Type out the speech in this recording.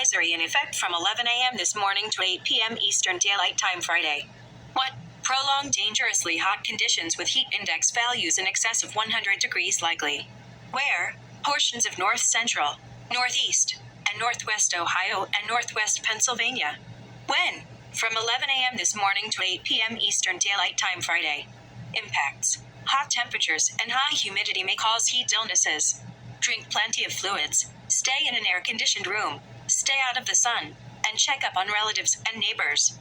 advisory in effect from 11 a.m. this morning to 8 p.m. Eastern Daylight Time Friday. What? Prolonged dangerously hot conditions with heat index values in excess of 100 degrees likely. Where? Portions of north central, northeast, and northwest Ohio and northwest Pennsylvania. When? From 11 a.m. this morning to 8 p.m. Eastern Daylight Time Friday. Impacts. Hot temperatures and high humidity may cause heat illnesses. Drink plenty of fluids, stay in an air-conditioned room, stay out of the sun, and check up on relatives and neighbors.